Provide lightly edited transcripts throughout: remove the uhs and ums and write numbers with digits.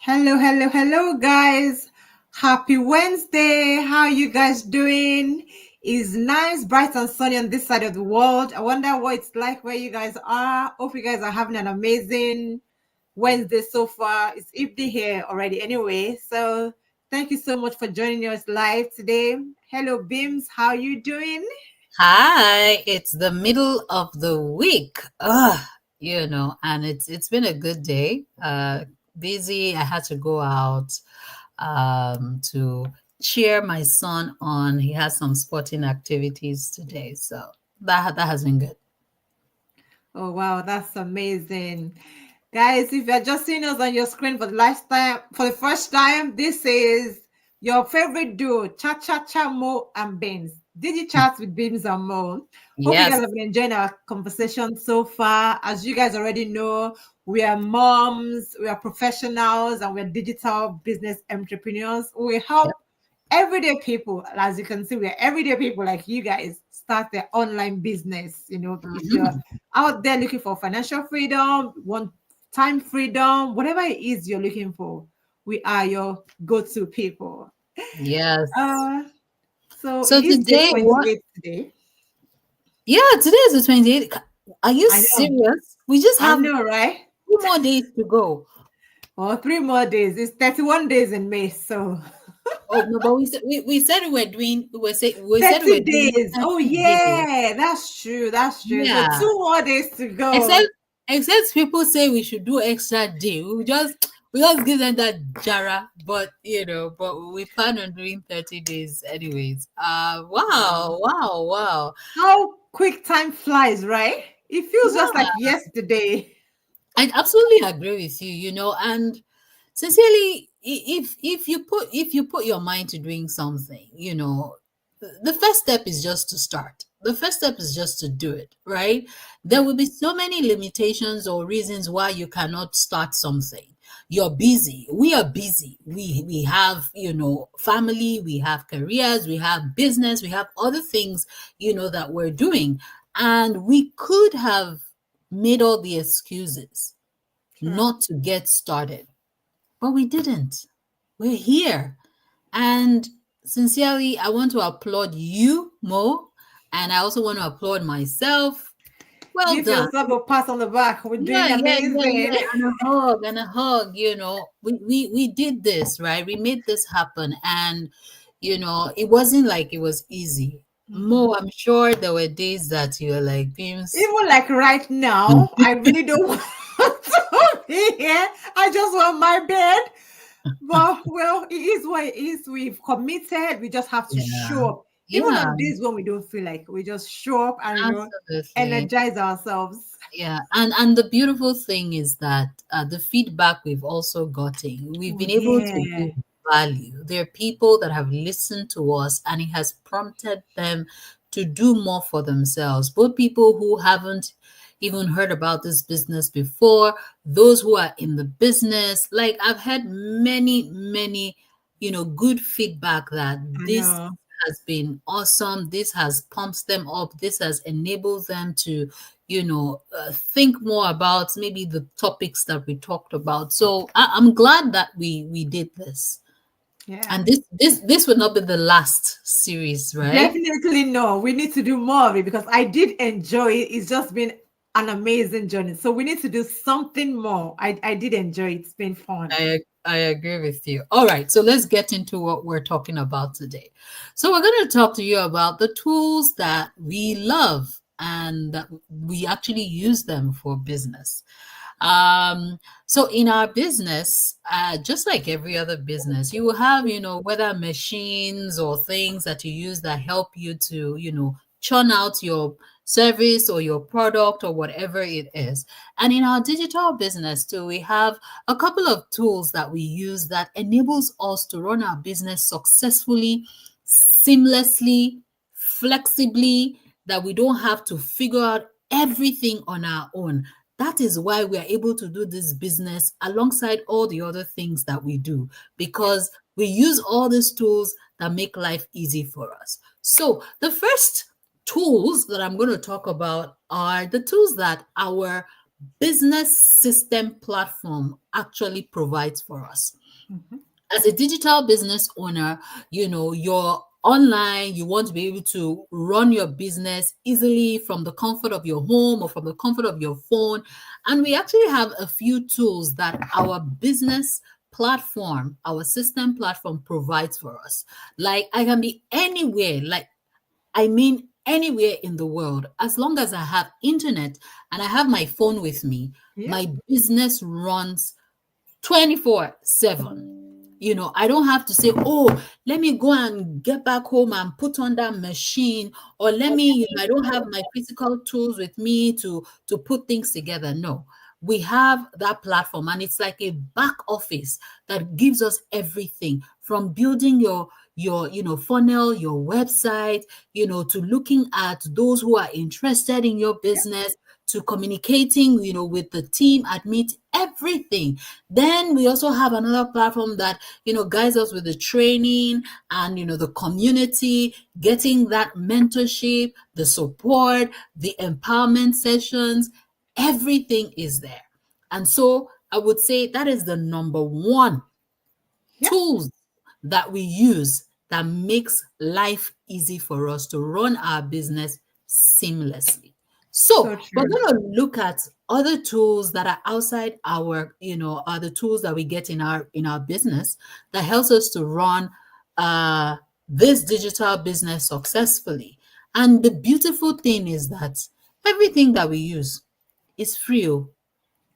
Hello, hello, hello, guys. Happy Wednesday. How you guys doing? It's nice, bright, and sunny on this side of the world. I wonder what it's like where you guys are. Hope you guys are having an amazing Wednesday so far. It's evening here already, anyway. So, thank you so much for joining us live today. Hello, Bims. How you doing? Hi, it's the middle of the week. And it's been a good day. Busy. I had to go out to cheer my son on. He has some sporting activities today, so that has been good. Oh, wow, that's amazing. Guys, if you're just seeing us on your screen for the last time, for the first time, this is your favorite duo, Cha Cha Cha Mo and Bimz. DigiChat with Bimz and Mo. Hope you guys Yes, have been enjoying our conversation so far. As you guys already know, we are moms, we are professionals, and we're digital business entrepreneurs. We yep, help everyday people. As you can see, we're everyday people like you guys start their online business. If you're mhm, out there looking for financial freedom, want time freedom, whatever it is you're looking for, we are your go-to people. yes. Uh, so it So is day today, what? 28 today. Yeah, today is the 28th. Are you I know, serious? We just I have know, right? 2 more days to go. Or 3 more days. It's 31 days in May, so Oh no, but we said we were 30 doing days. Oh 30 days. yeah, that's true. That's true. So Yeah. 2 more days to go. Except except people say we should do extra day. We just give them that jara, but we plan on doing 30 days anyways. Wow. Wow. How quick time flies, right? It feels just like Yeah. yesterday. I absolutely agree with you, and sincerely, if you put your mind to doing something, the first step is just to start. The first step is just to do it, right? There Yeah, will be so many limitations or reasons why you cannot start something. You're busy. We are busy. We have family, we have careers, we have business, we have other things that we're doing. And we could have made all the excuses sure. not to get started, but we didn't. We're here. And sincerely, I want to applaud you, Mo, and I also want to applaud myself. Well Give done. yourself a pat on the back. We're Yeah, doing yeah, yeah, amazing. yeah. And a hug. We did this, right? We made this happen. And it wasn't like it was easy. Mhm. Mo, I'm sure there were days that you were like, Beams. Even like right now, I really don't want to be here. I just want my bed. But well, it is what it is. We've committed. We just have to Yeah. show up. Even Yeah, on days when we don't feel like, we just show up and absolutely. energize ourselves. Yeah, and the beautiful thing is that the feedback we've also gotten, we've Oh been able to yeah. give value. There are people that have listened to us, and it has prompted them to do more for themselves. Both people who haven't even heard about this business before, those who are in the business. Like I've had many, good feedback that I this know. has been awesome. This has pumped them up. This has enabled them to think more about maybe the topics that we talked about. So I'm glad that we did this, Yeah. and this would not be the last series, right? Definitely no. We need to do more of it because I did enjoy it. It's just been an amazing journey. So we need to do something more. I did enjoy it. It's been fun. I agree with you. All right, so let's get into what we're talking about today. So we're going to talk to you about the tools that we love and that we actually use them for business. So in our business, just like every other business, you will have whether machines or things that you use that help you to churn out your service or your product or whatever it is. And in our digital business too, we have a couple of tools that we use that enables us to run our business successfully, seamlessly, flexibly, that we don't have to figure out everything on our own. That is why we are able to do this business alongside all the other things that we do, Yeah. because we use all these tools that make life easy for us. So, the first tools that I'm going to talk about are the tools that our business system platform actually provides for us. Mhm. As a digital business owner, you're online, you want to be able to run your business easily from the comfort of your home or from the comfort of your phone. And we actually have a few tools that our business platform, our system platform provides for us. Like I can be anywhere, like I mean anywhere in the world, as long as I have internet and I have my phone with me, Yeah. my business runs 24/7. I don't have to say, oh, let me go and get back home and put on that machine, or I don't have my physical tools with me to put things together. No, we have that platform, and it's like a back office that gives us everything from building your funnel, your website, to looking at those who are interested in your Yeah. business, to communicating, with the team at Meet, everything. Then we also have another platform that, guides us with the training and, the community, getting that mentorship, the support, the empowerment sessions, everything is there. And so I would say that is the number one Yeah. tools that we use that makes life easy for us to run our business seamlessly. So So we're true. going to look at other tools that are outside our, are the tools that we get in our business that helps us to run uh, this digital business successfully. And the beautiful thing is that everything that we use is free. Oh.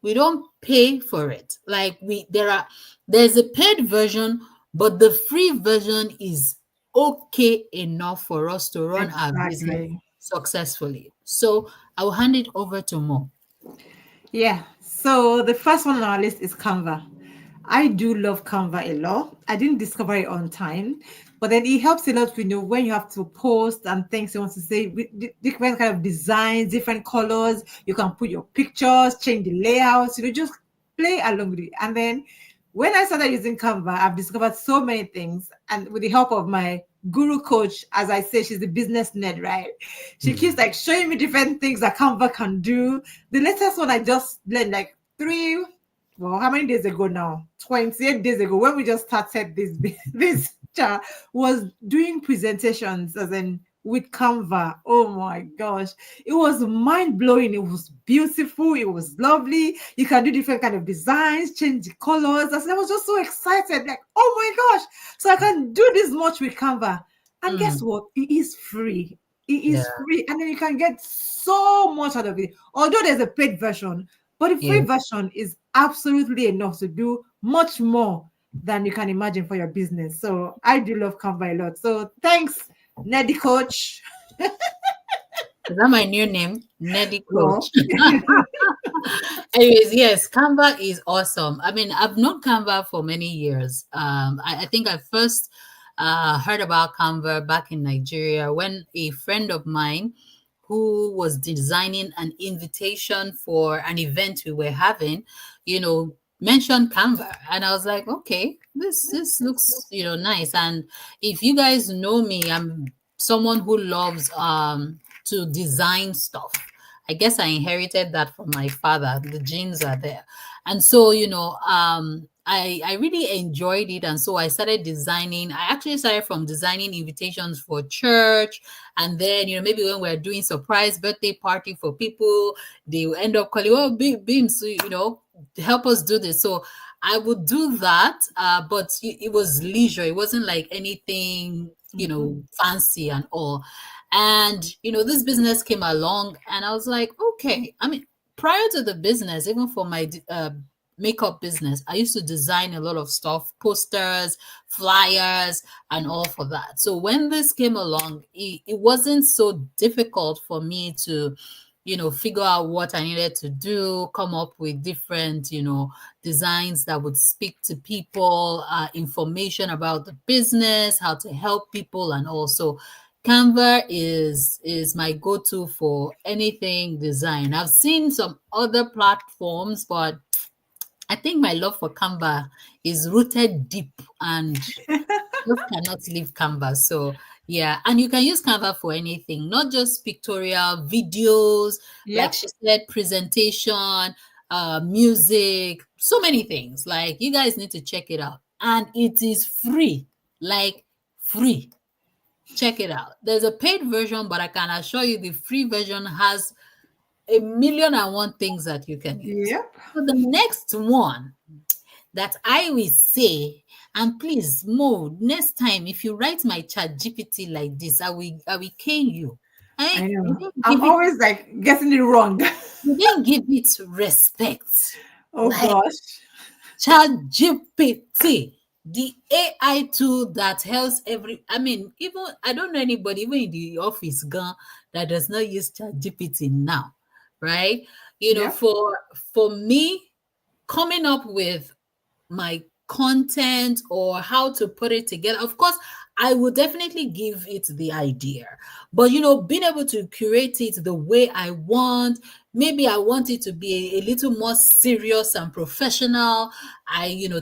We don't pay for it. Like there's a paid version, but the free version is okay enough for us to run our business Exactly. successfully. So I will hand it over to Mo. Yeah. So the first one on our list is Canva. I do love Canva a lot. I didn't discover it on time, but then it helps a lot. When you have to post and things you want to say, with different kind of designs, different colors. You can put your pictures, change the layouts. Just play along with it. And then when I started using Canva, I've discovered so many things. And with the help of my guru coach, as I say, she's the business nerd, right? She keeps like showing me different things that Canva can do. The latest one I just learned like how many days ago now? 28 days ago, when we just started this this chat, was doing presentations as in with Canva. Oh my gosh. It was mind-blowing. It was beautiful. It was lovely. You can do different kind of designs, change the colors. I was just so excited. Like, oh my gosh. So I can do this much with Canva. And guess Mm, what? It is free. It yeah, is free. And then you can get so much out of it. Although there's a paid version, but the free yeah. version is absolutely enough to do much more than you can imagine for your business. So I do love Canva a lot. So thanks, Neddy Coach. Is that my new name? Neddy Well, Coach. Anyways, yes, Canva is awesome. I mean, I've known Canva for many years. I think I first heard about Canva back in Nigeria when a friend of mine who was designing an invitation for an event we were having, mentioned Canva. And I was like, okay, this looks, nice. And if you guys know me, I'm someone who loves to design stuff. I guess I inherited that from my father. The genes are there. And so, I really enjoyed it. And so I started designing. I actually started from designing invitations for church. And then, maybe when we're doing surprise birthday party for people, they will end up calling, oh, Bimz, help us do this. So I would do that. But it was leisure. It wasn't like anything, mhm. fancy and all. And, this business came along and I was like, okay, I mean, prior to the business, even for my makeup business, I used to design a lot of stuff, posters, flyers, and all for that. So when this came along, it wasn't so difficult for me to, figure out what I needed to do, come up with different, designs that would speak to people, information about the business, how to help people, and also Canva is my go-to for anything design. I've seen some other platforms, but I think my love for Canva is rooted deep and just cannot leave Canva. So Yeah, and you can use Canva for anything, not just pictorial, videos, like Yep. she said, presentation, music, so many things. Like you guys need to check it out. And it is free, like free. Check it out. There's a paid version, but I can assure you the free version has a million and one things that you can use. Yep. So the next one that I will say, and please, Mo, next time if you write my chat GPT like this, I will cane you. I I you know. didn't I'm give it always like getting it wrong. you didn't give it respect. Oh Like gosh. chat GPT, the AI tool that helps I mean, even I don't know anybody, even in the office gone, that does not use chat GPT now, right? Yep. For me, coming up with my content or how to put it together. Of course, I will definitely give it the idea, but being able to curate it the way I want, maybe I want it to be a little more serious and professional.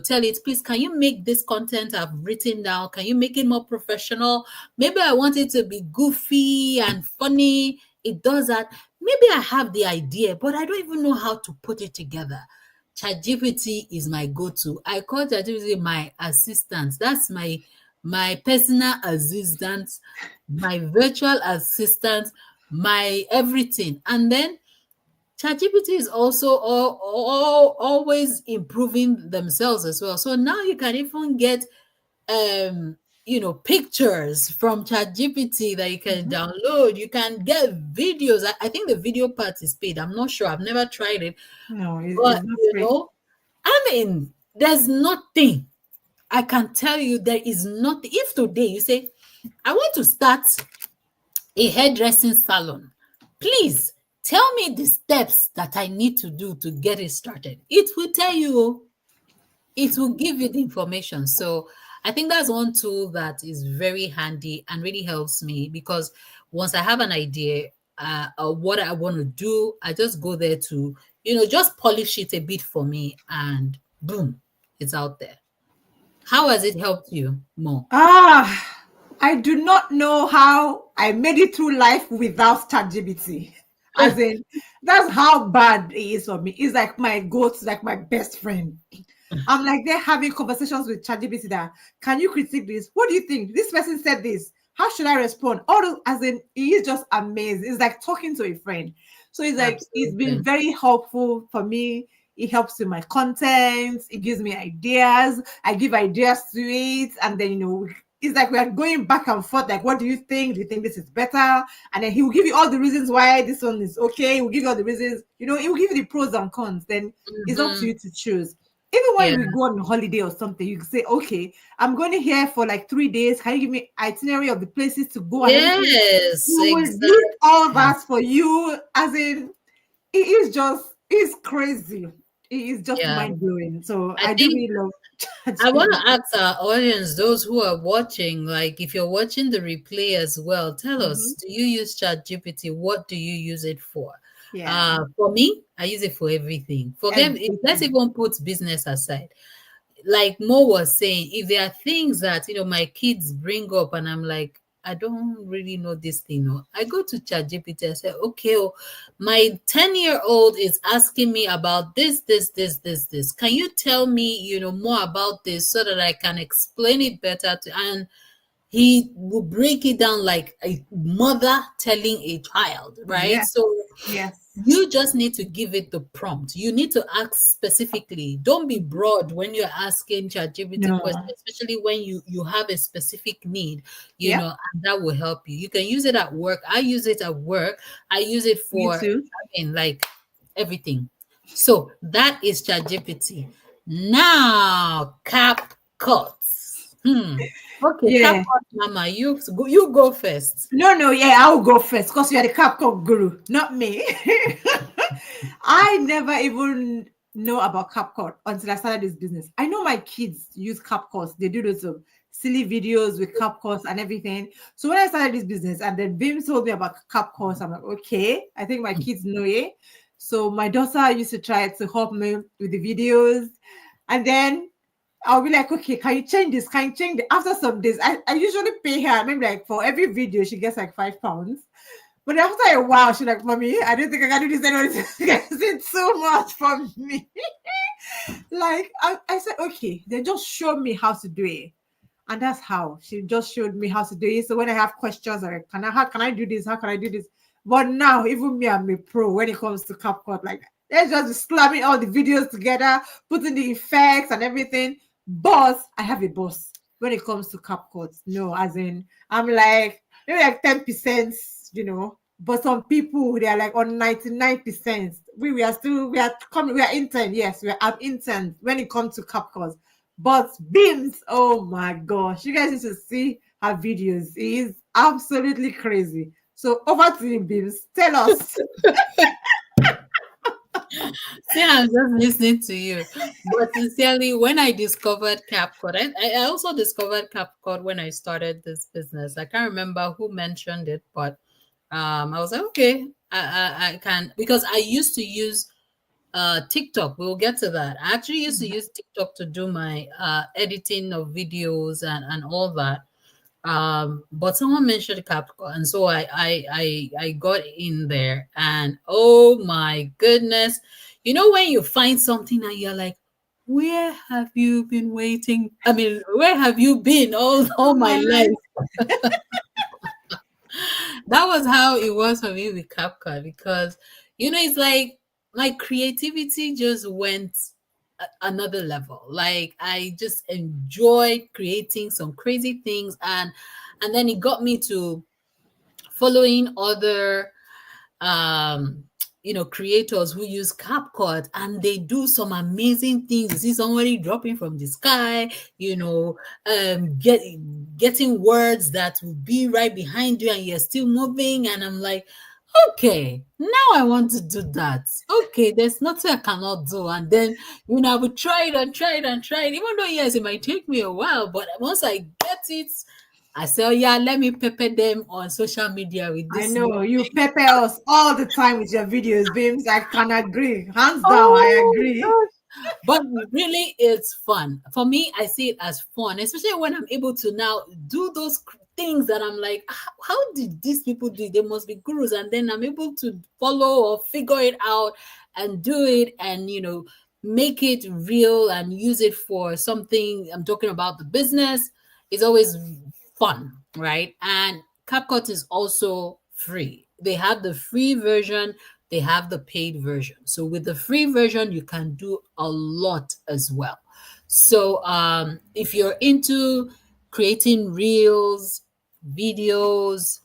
Tell it, please, can you make this content I've written down? Can you make it more professional? Maybe I want it to be goofy and funny. It does that. Maybe I have the idea, but I don't even know how to put it together. ChatGPT is my go-to. I call ChatGPT my assistant. That's my personal assistant, my virtual assistant, my everything. And then ChatGPT is also always improving themselves as well. So now you can even get pictures from ChatGPT that you can Mhm. download. You can get videos. I think the video part is paid. I'm not sure. I've never tried it. No, But it's not free. I mean, there's nothing. I can tell you there is nothing. If today you say, I want to start a hairdressing salon, please tell me the steps that I need to do to get it started. It will tell you, it will give you the information. So I think that's one tool that is very handy and really helps me because once I have an idea of what I want to do, I just go there to, just polish it a bit for me and boom, it's out there. How has it helped you more? Ah, I do not know how I made it through life without ChatGPT. As in, that's how bad it is for me. It's like my goat, like my best friend. I'm like they're having conversations with ChatGPT that can you critique this? What do you think? This person said this. How should I respond? All those, as in, he is just amazing. It's like talking to a friend. So it's like it's been Absolutely. very helpful for me. It helps with my content. It gives me ideas. I give ideas to it, and then it's like we are going back and forth. Like, what do you think? Do you think this is better? And then he will give you all the reasons why this one is okay. He will give you all the reasons. He will give you the pros and cons. Then it's up to Mhm. you to choose. Even Yeah. when we go on holiday or something, you can say, okay, I'm going here for like 3 days. Can you give me itinerary of the places to go and everything? Yes, You will list all exactly. that for you. As in, it's crazy. It is just Yeah. mind blowing. So I I do think really love I want ChatGPT. to ask our audience, those who are watching, like if you're watching the replay as well, tell us, Mhm. do you use ChatGPT? What do you use it for? Yeah, For me, I use it for everything. Let's everything. even put business aside. Like Mo was saying, if there are things that my kids bring up and I'm like, I don't really know this thing, I go to ChatGPT. I say, okay, my 10-year-old is asking me about this. Can you tell me, more about this so that I can explain it better to and he will break it down like a mother telling a child, right? Yes, So yes. you just need to give it the prompt. You need to ask specifically. Don't be broad when you're asking ChatGPT questions, No. especially when you have a specific need, Yep. and that will help you. You can use it at work. I use it at work. I use it Me for, too. like everything. So that is ChatGPT. Now, cap cuts. Okay, cap Yeah. cut, Mama. You go first. No, no, yeah, I'll go first because you're the Capcom guru, not me. I never even know about CapCut until I started this business. I know my kids use CapCut. They do those silly videos with CapCut and everything. So when I started this business and then Bim told me about CapCut, I'm like, okay, I think my kids know it. So my daughter used to try to help me with the videos. And then I'll be like, okay, can you change this? Can you change it? After some days, I usually pay her, maybe like for every video, she gets like £5. But after a while, she's like, Mommy, I don't think I can do this anymore. It's too much for me. Like, I said, okay, then just show me how to do it. And that's how she just showed me how to do it. So when I have questions, like, how can I do this? How can I do this? But now, even me, I'm a pro when it comes to CapCut. Like, let's just be slamming all the videos together, putting the effects and everything. But I have a boss when it comes to CapCut. No, as in, I'm like, maybe like 10%, But some people, they are like on 99%. We are still, we are coming, we are intern. Yes, I'm intern when it comes to CapCut. But Bimz, oh my gosh, you guys need to see her videos. It is absolutely crazy. So over to you, Bimz. Tell us. See, I'm just listening to you. But sincerely, when I discovered CapCut, I also discovered CapCut when I started this business. I can't remember who mentioned it, but I was like, okay, I can, because I used to use TikTok. We'll get to that. I actually used to use TikTok to do my editing of videos and all that. But someone mentioned CapCut, and so I got in there, and oh my goodness, when you find something and you're like, where have you been waiting? I mean, where have you been all Oh my my life. life? That was how it was for me with CapCut, because it's like my creativity just went another level. Like, I just enjoyed creating some crazy things, and then it got me to following other creators who use CapCut, and they do some amazing things. You see somebody dropping from the sky, getting words that will be right behind you and you're still moving. And I'm like, okay, now I want to do that. Okay, there's nothing I cannot do. And then, I would try it and try it and try it, even though, yes, it might take me a while, but once I get it, I say, oh yeah, let me pepper them on social media with I this know small. you pepper us all the time with your videos, Bimz. I can agree. Hands down, I Oh my agree. gosh. But really, it's fun. For me, I see it as fun, especially when I'm able to now do those things that I'm like, how did these people do it? They must be gurus. And then I'm able to follow or figure it out and do it, and, make it real and use it for something. I'm talking about the business. It's always fun, right? And CapCut is also free. They have the free version, they have the paid version. So with the free version, you can do a lot as well. So if you're into creating reels, videos,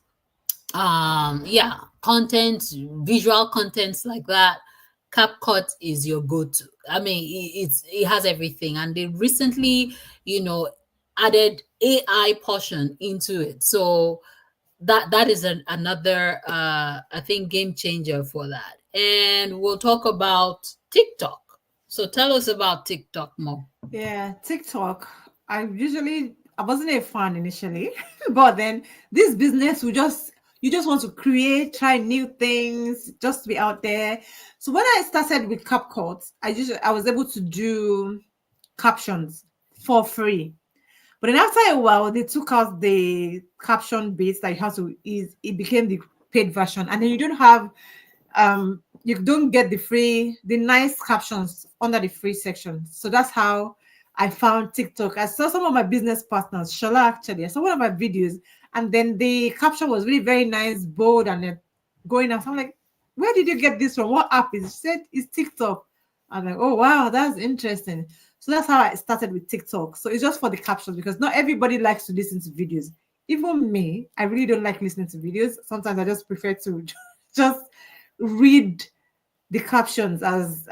yeah, content, visual contents like that, CapCut is your go-to. I mean, it has everything, and they recently, added AI portion into it. So that is another I think game changer for that. And we'll talk about TikTok. So tell us about TikTok more. Yeah, TikTok. I wasn't a fan initially, but then this business you just want to create, try new things, just to be out there. So when I started with CapCut, I was able to do captions for free. But then after a while, they took out the caption bits that you have to is it became the paid version, and then you don't get the nice captions under the free section. So that's how I found TikTok. I saw some of my business partners, Shola actually, I saw one of my videos, and then the caption was really very nice, bold, and then going out. So I'm like, where did you get this from? What app is it? She said it's TikTok. I'm like, oh wow, that's interesting. So that's how I started with TikTok. So it's just for the captions because not everybody likes to listen to videos. Even me, I really don't like listening to videos. Sometimes I just prefer to just read the captions as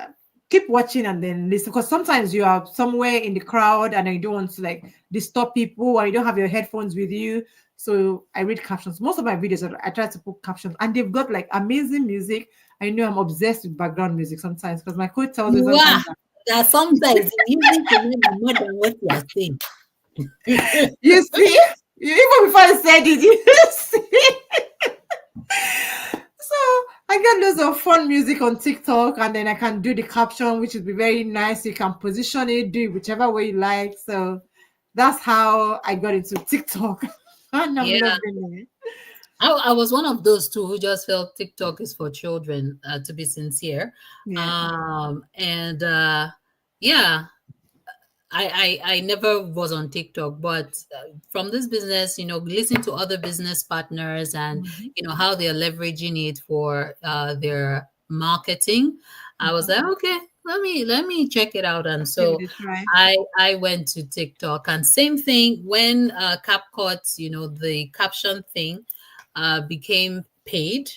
keep watching and then listen, because sometimes you are somewhere in the crowd and you don't want to like disturb people or you don't have your headphones with you. So I read captions. Most of my videos I try to put captions, and they've got like amazing music. I know I'm obsessed with background music sometimes because my coach tells me You are. sometimes That sometimes music will not be more than what you are saying. you see, even before I said it, you see. So I get loads of fun music on TikTok, and then I can do the caption, which would be very nice. You can position it, do it whichever way you like. So that's how I got into TikTok, and I'm Yeah. loving it. I was one of those two who just felt TikTok is for children, to be sincere. Yeah, And yeah, I never was on TikTok, but from this business, listening to other business partners and hmm, how they're leveraging it for their marketing, I was like, okay, let me check it out. And give it so a try. I went to TikTok, and same thing when CapCut, the caption thing, became paid,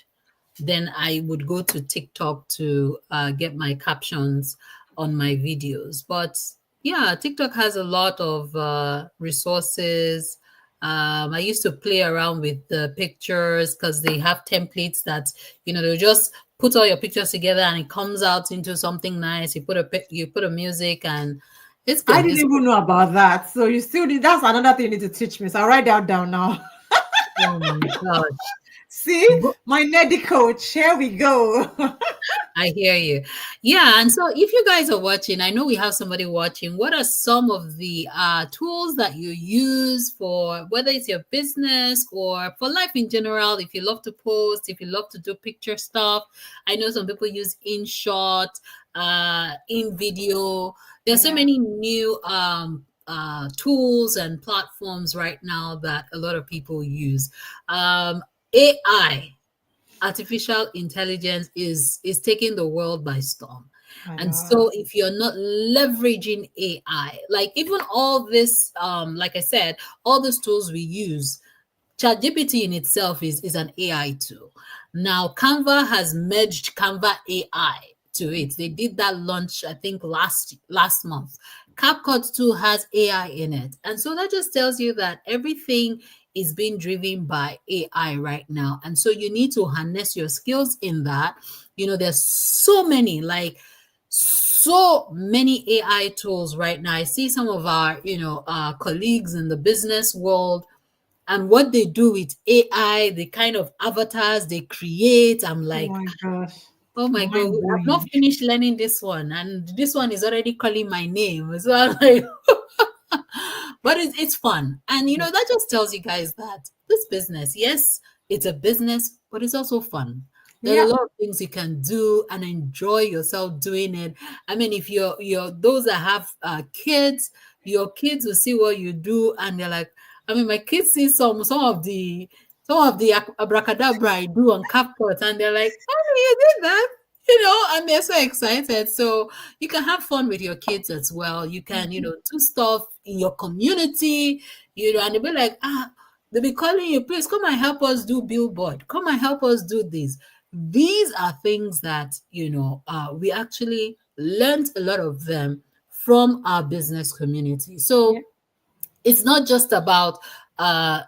then I would go to TikTok to get my captions on my videos. But yeah, TikTok has a lot of resources. I used to play around with the pictures because they have templates that they'll just put all your pictures together and it comes out into something nice. You put a music and it's I good. didn't It's even know about that. So you still need, that's another thing you need to teach me. So I'll write that down now. oh my gosh. See, my nerdy coach. Here we go. I hear you. Yeah, and so if you guys are watching, I know we have somebody watching. What are some of the tools that you use for whether it's your business or for life in general? If you love to post, if you love to do picture stuff, I know some people use InShot, InVideo. There's so Yeah, many new tools and platforms right now that a lot of people use. AI, artificial intelligence, is taking the world by storm. I And know. so if you're not leveraging AI, like even all this, like I said, all these tools we use, ChatGPT in itself is an AI tool. Now, Canva has merged Canva AI to it. They did that launch, I think, last month. CapCut too has AI in it. And so that just tells you that everything is being driven by AI right now. And so you need to harness your skills in that. There's so many AI tools right now. I see some of our, colleagues in the business world and what they do with AI, the kind of avatars they create. I'm Oh like, my gosh. oh my God, Mind I've not blowing. finished learning this one. And this one is already calling my name. So I'm like, but it's fun. And that just tells you guys that this business, yes, it's a business, but it's also fun. There are a Yeah. lot of things you can do and enjoy yourself doing it. I mean, if you're those that have kids, your kids will see what you do and they're like, I mean, my kids see some of the abracadabra I do on CapCut and they're like, oh, you did that, and they're so excited. So you can have fun with your kids as well. You can, do stuff in your community, and they'll be like, they'll be calling you, please come and help us do billboard. Come and help us do this. These are things that, we actually learned a lot of them from our business community. Yeah. So it's not just about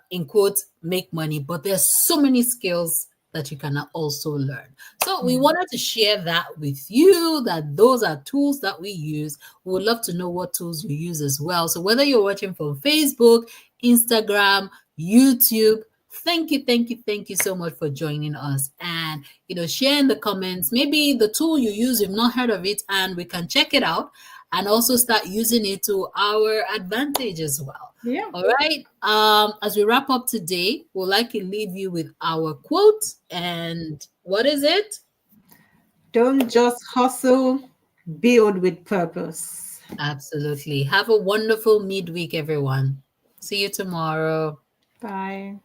in quotes make money, but there's so many skills that you can also learn. So we Yeah. wanted to share that with you, that those are tools that we use. We would love to know what tools you use as well. So whether you're watching from Facebook, Instagram, YouTube, thank you so much for joining us. And share in the comments maybe the tool you use, you've not heard of it, and we can check it out and also start using it to our advantage as well. Yeah. All right. As we wrap up today, we'd like to leave you with our quote. And what is it? Don't just hustle, build with purpose. Absolutely. Have a wonderful midweek, everyone. See you tomorrow. Bye.